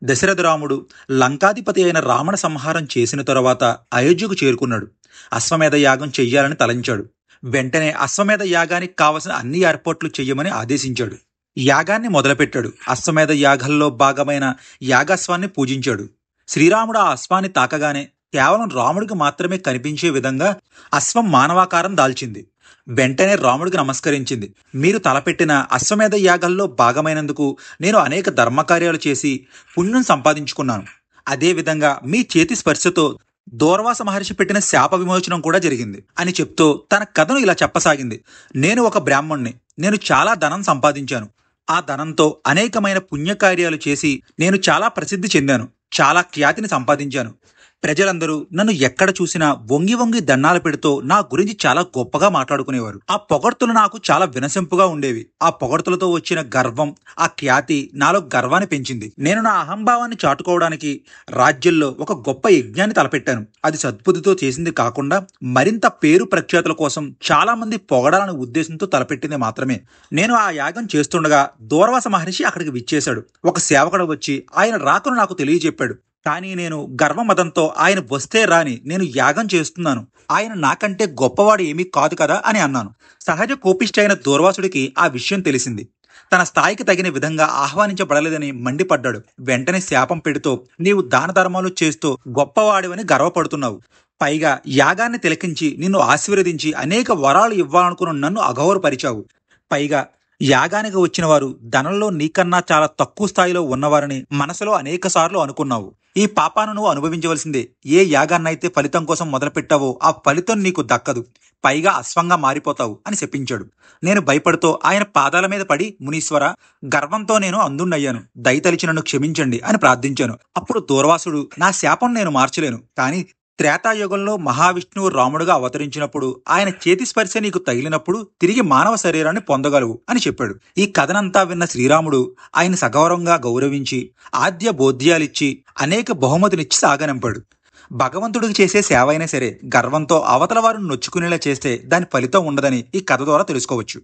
దశరథ రాముడు లంకాధిపతి అయిన రావణ సంహారం చేసిన తరువాత అయోధ్యకు చేరుకున్నాడు. అశ్వమేధ యాగం చెయ్యాలని తలంచాడు. వెంటనే అశ్వమేధ యాగానికి కావలసిన అన్ని ఏర్పాట్లు చెయ్యమని ఆదేశించాడు. యాగాన్ని మొదలుపెట్టాడు. అశ్వమేధ యాగంలో భాగమైన యాగాశ్వాన్ని పూజించాడు. శ్రీరాముడు ఆ అశ్వాన్ని తాకగానే కేవలం రాముడికి మాత్రమే కనిపించే విధంగా అశ్వం మానవాకారం దాల్చింది. వెంటనే రాముడికి నమస్కరించింది. మీరు తలపెట్టిన అశ్వమేధ యాగంలో భాగమైనందుకు నేను అనేక ధర్మకార్యాలు చేసి పుణ్యం సంపాదించుకున్నాను. అదేవిధంగా మీ చేతి స్పర్శతో దూర్వాస మహర్షి పెట్టిన శాప విమోచనం కూడా జరిగింది అని చెప్తూ తన కథను ఇలా చెప్పసాగింది. నేను ఒక బ్రాహ్మణ్ణి. నేను చాలా ధనం సంపాదించాను. ఆ ధనంతో అనేకమైన పుణ్యకార్యాలు చేసి నేను చాలా ప్రసిద్ధి చెందాను. చాలా ఖ్యాతిని సంపాదించాను. ప్రజలందరూ నన్ను ఎక్కడ చూసినా వంగి వంగి దండాలు పెడుతూ నా గురించి చాలా గొప్పగా మాట్లాడుకునేవారు. ఆ పొగడ్తలు నాకు చాలా వినసొంపుగా ఉండేవి. ఆ పొగడ్తలతో వచ్చిన గర్వం, ఆ ఖ్యాతి నాలో గర్వాన్ని పెంచింది. నేను నా అహంభావాన్ని చాటుకోవడానికి రాజ్యంలో ఒక గొప్ప యజ్ఞాన్ని తలపెట్టాను. అది సద్బుద్ధితో చేసింది కాకుండా మరింత పేరు ప్రఖ్యాతుల కోసం చాలా మంది పొగడాలనే ఉద్దేశంతో తలపెట్టింది మాత్రమే. నేను ఆ యాగం చేస్తుండగా దూర్వాస మహర్షి అక్కడికి విచ్చేశాడు. ఒక సేవకుడు వచ్చి ఆయన రాకను నాకు తెలియజెప్పాడు. కానీ నేను గర్వమదంతో ఆయన వస్తే రాని, నేను యాగం చేస్తున్నాను, ఆయన నాకంటే గొప్పవాడు ఏమీ కాదు కదా అని అన్నాను. సహజ కోపిష్టి అయిన దూర్వాసుడికి ఆ విషయం తెలిసింది. తన స్థాయికి తగిన విధంగా ఆహ్వానించబడలేదని మండిపడ్డాడు. వెంటనే శాపం పెడుతూ, నీవు దాన ధర్మాలు చేస్తూ గొప్పవాడివని గర్వపడుతున్నావు. పైగా యాగాన్ని తిలకించి నిన్ను ఆశీర్వదించి అనేక వరాలు ఇవ్వాలనుకున్న నన్ను అగౌరవపరిచావు. పైగా యాగానికి వచ్చిన వారు ధనంలో నీకన్నా చాలా తక్కువ స్థాయిలో ఉన్నవారని మనసులో అనేక సార్లు అనుకున్నావు. ఈ పాపాను నువ్వు అనుభవించవలసిందే. ఏ యాగాన్నైతే ఫలితం కోసం మొదలుపెట్టావో ఆ ఫలితం నీకు దక్కదు. పైగా అశ్వంగా మారిపోతావు అని చెప్పించాడు. నేను భయపడుతూ ఆయన పాదాల మీద పడి, మునీశ్వర, గర్వంతో నేను అందుండయ్యాను, దయతలిచి నన్ను క్షమించండి అని ప్రార్థించాను. అప్పుడు దూర్వాసుడు, నా శాపం నేను మార్చలేను, కానీ త్రేతాయుగంలో మహావిష్ణువు రాముడుగా అవతరించినప్పుడు ఆయన చేతి స్పర్శ నీకు తగిలినప్పుడు తిరిగి మానవ శరీరాన్ని పొందగలవు అని చెప్పాడు. ఈ కథనంతా విన్న శ్రీరాముడు ఆయన సగౌరవంగా గౌరవించి ఆద్య బోధ్యాలిచ్చి అనేక బహుమతినిచ్చి సాగనంపాడు. భగవంతుడికి చేసే సేవ అయినా సరే గర్వంతో అవతల వారిని నొచ్చుకునేలా చేస్తే దాని ఫలితం ఉండదని ఈ కథ ద్వారా తెలుసుకోవచ్చు.